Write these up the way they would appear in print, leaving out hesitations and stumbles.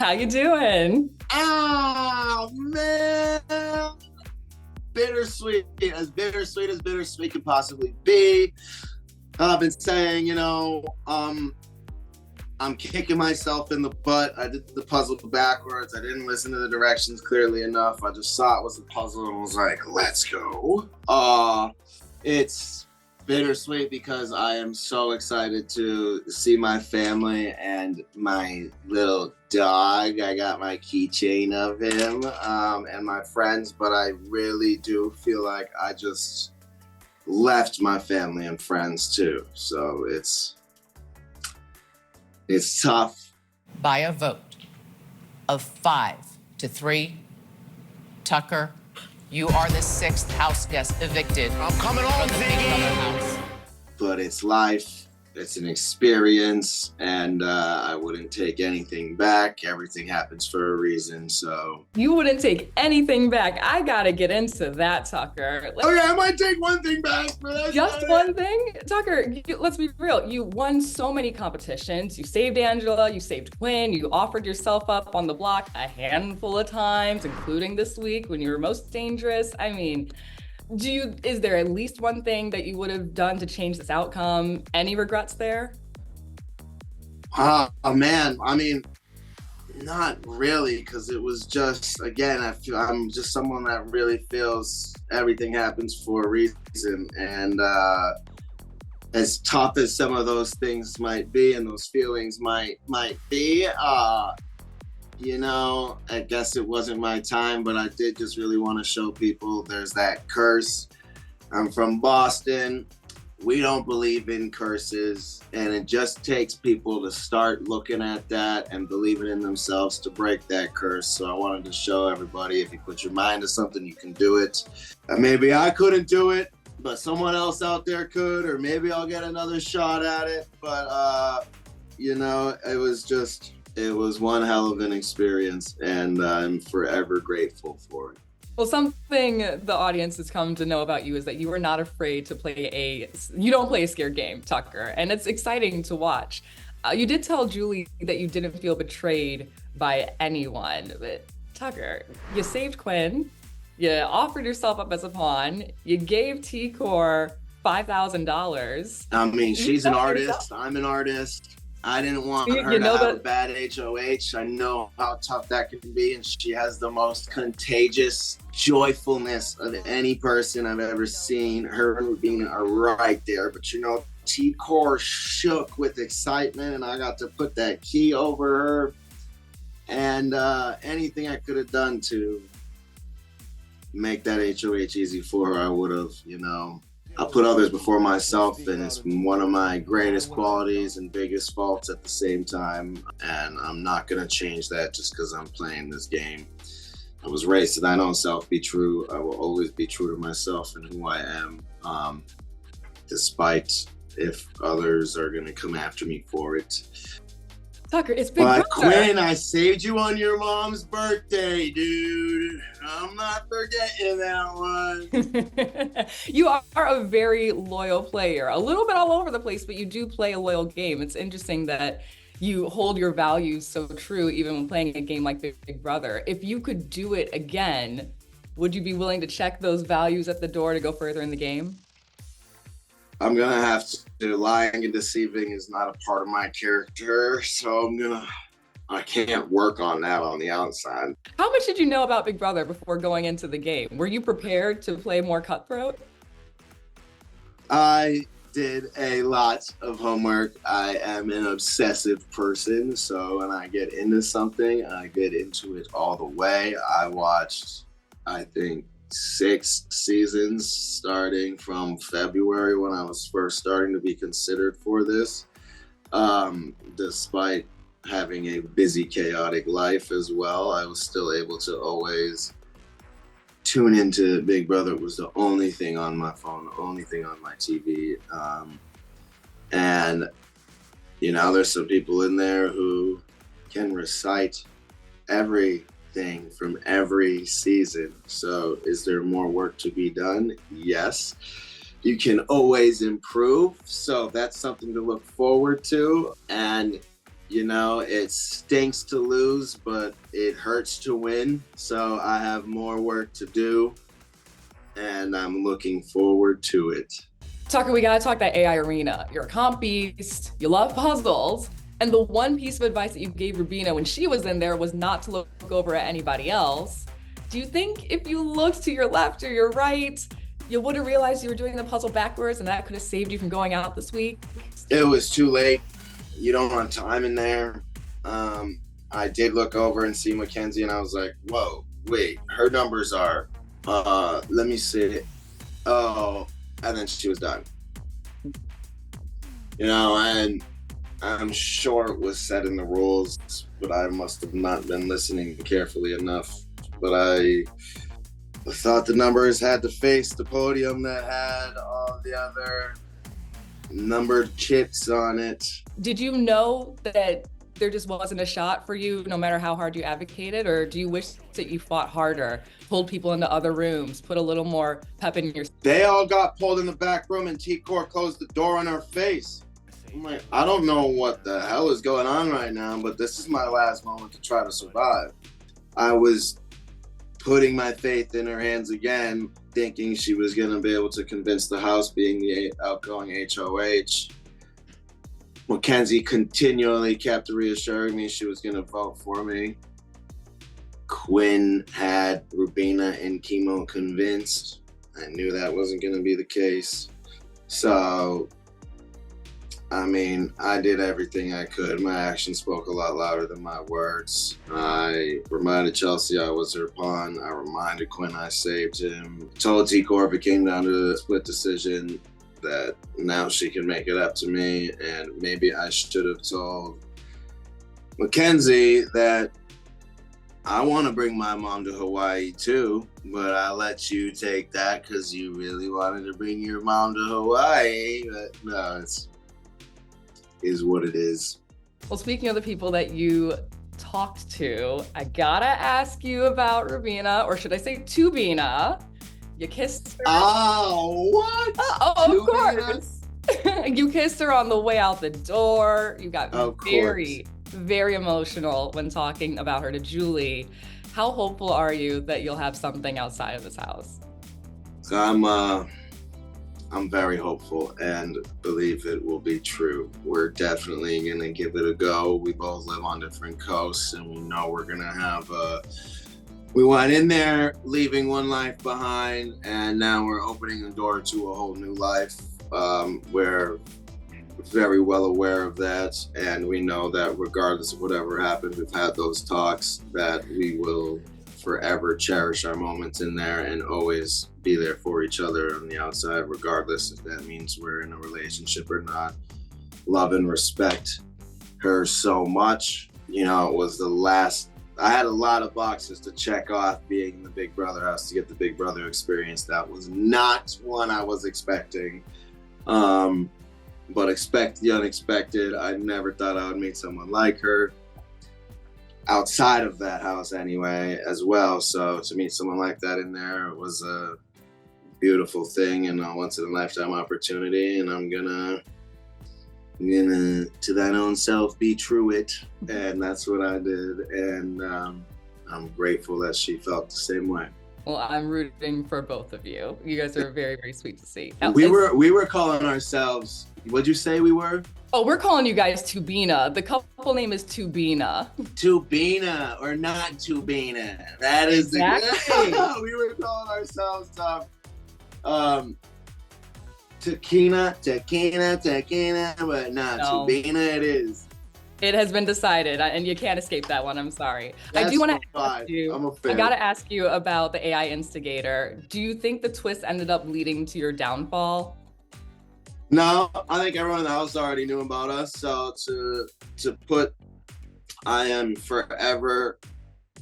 How you doing? Oh, man. Bittersweet, as bittersweet can possibly be. I've been saying, I'm kicking myself in the butt. I did the puzzle backwards. I didn't listen to the directions clearly enough. I just saw it was a puzzle and was like, let's go. It's bittersweet because I am so excited to see my family and my little dog. I got my keychain of him and my friends, but I really do feel like I just left my family and friends too. So it's tough. By a vote of 5-3, Tucker, you are the 6th house guest evicted. I'm coming on, Ziggy. But it's life. It's an experience, and I wouldn't take anything back. Everything happens for a reason, so. You wouldn't take anything back. I gotta get into that, Tucker. Okay, I might take one thing back, but that's just one thing? Tucker, let's be real. You won so many competitions. You saved Angela, you saved Quinn, you offered yourself up on the block a handful of times, including this week when you were most dangerous. I mean, is there at least one thing that you would have done to change this outcome? Any regrets there? Oh man, I mean, not really, because it was just, again, I'm just someone that really feels everything happens for a reason. And as tough as some of those things might be and those feelings might be, I guess it wasn't my time, but I did just really want to show people there's that curse. I'm from Boston. We don't believe in curses, and it just takes people to start looking at that and believing in themselves to break that curse. So I wanted to show everybody, if you put your mind to something, you can do it. And maybe I couldn't do it, but someone else out there could, or maybe I'll get another shot at it. But, it was one hell of an experience, and I'm forever grateful for it. Well, something the audience has come to know about you is that you are not afraid to you don't play a scared game, Tucker, and it's exciting to watch. You did tell Julie that you didn't feel betrayed by anyone, but Tucker, you saved Quinn, you offered yourself up as a pawn, you gave T-Core $5,000. I mean, she's an artist, I'm an artist. I didn't want her to have a bad HOH. I know how tough that can be, and she has the most contagious joyfulness of any person I've ever seen. Her and Rubina are right there, but T-Core shook with excitement, and I got to put that key over her, and anything I could have done to make that HOH easy for her, I would have, I put others before myself, and it's one of my greatest qualities and biggest faults at the same time. And I'm not gonna change that just because I'm playing this game. I was raised to thine own self be true. I will always be true to myself and who I am, despite if others are gonna come after me for it. Tucker, it's Big Brother. Quinn, I saved you on your mom's birthday, dude. I'm not forgetting that one. You are a very loyal player, a little bit all over the place, but you do play a loyal game. It's interesting that you hold your values so true, even when playing a game like Big Brother. If you could do it again, would you be willing to check those values at the door to go further in the game? I'm gonna have to. Lying and deceiving is not a part of my character, so I can't work on that on the outside. How much did you know about Big Brother before going into the game? Were you prepared to play more cutthroat? I did a lot of homework. I am an obsessive person, so when I get into something, I get into it all the way. I watched, I think, 6 seasons starting from February when I was first starting to be considered for this. Despite having a busy, chaotic life as well, I was still able to always tune into Big Brother. It was the only thing on my phone, the only thing on my TV. And there's some people in there who can recite everything from every season. So is there more work to be done? Yes. You can always improve. So that's something to look forward to. And, You know, it stinks to lose, but it hurts to win. So I have more work to do, and I'm looking forward to it. Tucker, we gotta talk that AI arena. You're a comp beast, you love puzzles, and the one piece of advice that you gave Rubina when she was in there was not to look over at anybody else. Do you think if you looked to your left or your right, you would have realized you were doing the puzzle backwards and that could have saved you from going out this week? It was too late. You don't have time in there. I did look over and see Mackenzie, and I was like, whoa, wait, her numbers are, let me see. Oh, and then she was done. You know, and I'm sure it was set in the rules, but I must have not been listening carefully enough. But I thought the numbers had to face the podium that had all the other numbered chips on it. Did you know that there just wasn't a shot for you no matter how hard you advocated, or do you wish that you fought harder, pulled people into other rooms, put a little more pep in your... They all got pulled in the back room and T-Core closed the door on our face. I'm like, I don't know what the hell is going on right now, but this is my last moment to try to survive. I was putting my faith in her hands again, thinking she was going to be able to convince the house, being the outgoing HOH. Mackenzie continually kept reassuring me she was going to vote for me. Quinn had Rubina and Chemo convinced. I knew that wasn't going to be the case. So, I mean, I did everything I could. My actions spoke a lot louder than my words. I reminded Chelsea I was her pawn. I reminded Quinn I saved him. Told T-Core if it came down to the split decision that now she can make it up to me, and maybe I should have told Mackenzie that I want to bring my mom to Hawaii too, but I let you take that because you really wanted to bring your mom to Hawaii. But no, it's is what it is. Well, speaking of the people that you talked to, I gotta ask you about Rubina, or should I say Tubina. You kissed her. Oh, what? Oh, of course. You kissed her on the way out the door. You got very, very emotional when talking about her to Julie. How hopeful are you that you'll have something outside of this house? So I'm very hopeful and believe it will be true. We're definitely gonna give it a go. We both live on different coasts, and we know we're gonna have we went in there leaving one life behind, and now we're opening the door to a whole new life. We're very well aware of that, and we know that regardless of whatever happens, we've had those talks that we will forever cherish our moments in there and always be there for each other on the outside, regardless if that means we're in a relationship or not. Love and respect her so much. You know, it was the last, I had a lot of boxes to check off being in the Big Brother house to get the Big Brother experience. That was not one I was expecting. But expect the unexpected. I never thought I would meet someone like her outside of that house anyway, as well. So to meet someone like that in there was a beautiful thing and a once in a lifetime opportunity. And I'm gonna to thine own self be true it. And that's what I did. And I'm grateful that she felt the same way. Well, I'm rooting for both of you. You guys are very, very sweet to see. We were calling ourselves, what'd you say we were? Oh, we're calling you guys Tubina. The couple name is Tubina. Tubina or not Tubina. That is exactly. We were calling ourselves Tequina, but not Tubina it is. It has been decided, and you can't escape that one. I'm sorry. I do want to ask you, I got to ask you about the AI instigator. Do you think the twist ended up leading to your downfall? No, I think everyone in the house already knew about us. So I am forever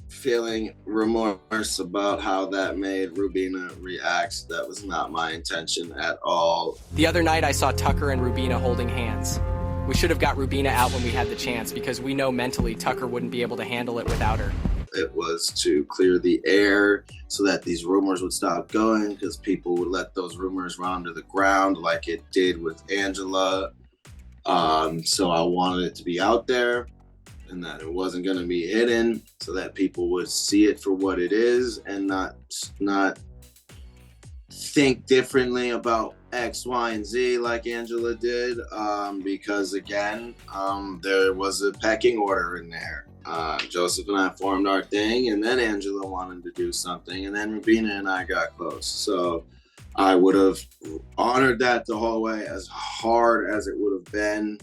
feeling remorse about how that made Rubina react. That was not my intention at all. The other night I saw Tucker and Rubina holding hands. We should have got Rubina out when we had the chance because we know mentally Tucker wouldn't be able to handle it without her. It was to clear the air so that these rumors would stop going, because people would let those rumors run under the ground like it did with Angela. So I wanted it to be out there. and that it wasn't going to be hidden, so that people would see it for what it is and not think differently about X, Y, and Z like Angela did, because again, there was a pecking order in there. Joseph and I formed our thing, and then Angela wanted to do something, and then Rubina and I got close. So I would have honored that the whole way, as hard as it would have been.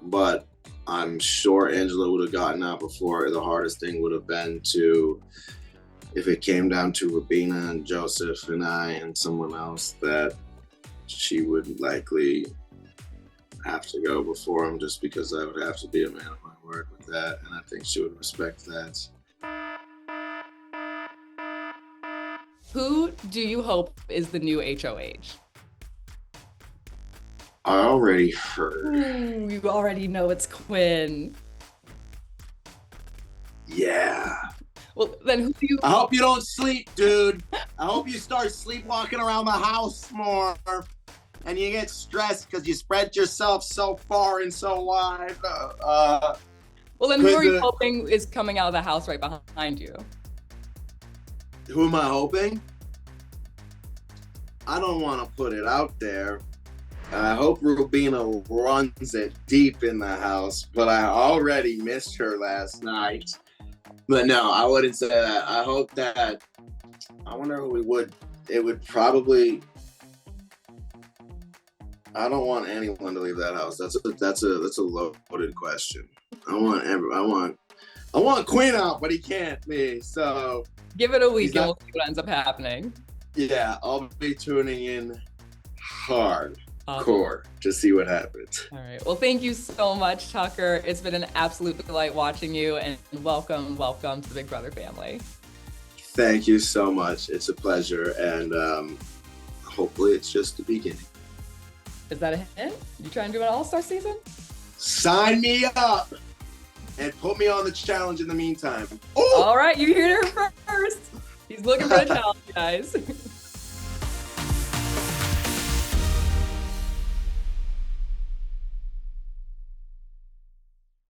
But I'm sure Angela would have gotten out before. The hardest thing would have been if it came down to Rubina and Joseph and I and someone else, that she would likely have to go before him, just because I would have to be a man of my word with that. And I think she would respect that. Who do you hope is the new HOH? I already heard. Ooh, you already know it's Quinn. Yeah. Well, then who do you... I hope you don't sleep, dude. I hope you start sleepwalking around the house more, and you get stressed because you spread yourself so far and so wide. Well, then who are you hoping is coming out of the house right behind you? Who am I hoping? I don't want to put it out there. I hope Rubina runs it deep in the house, but I already missed her last night. But no, I wouldn't say that. I hope that, I wonder who it would probably, I don't want anyone to leave that house. That's a loaded question. I want Quinn out, but he can't be. So give it a week and we'll see what ends up happening. Yeah, I'll be tuning in hard. Awesome. Core to see what happens. All right. Well, thank you so much, Tucker. It's been an absolute delight watching you, and welcome to the Big Brother family. Thank you so much. It's a pleasure, and hopefully it's just the beginning. Is that a hint? You trying to do an all-star season? Sign me up and put me on the challenge in the meantime. Ooh! All right, you heard it first. He's looking for a challenge, guys.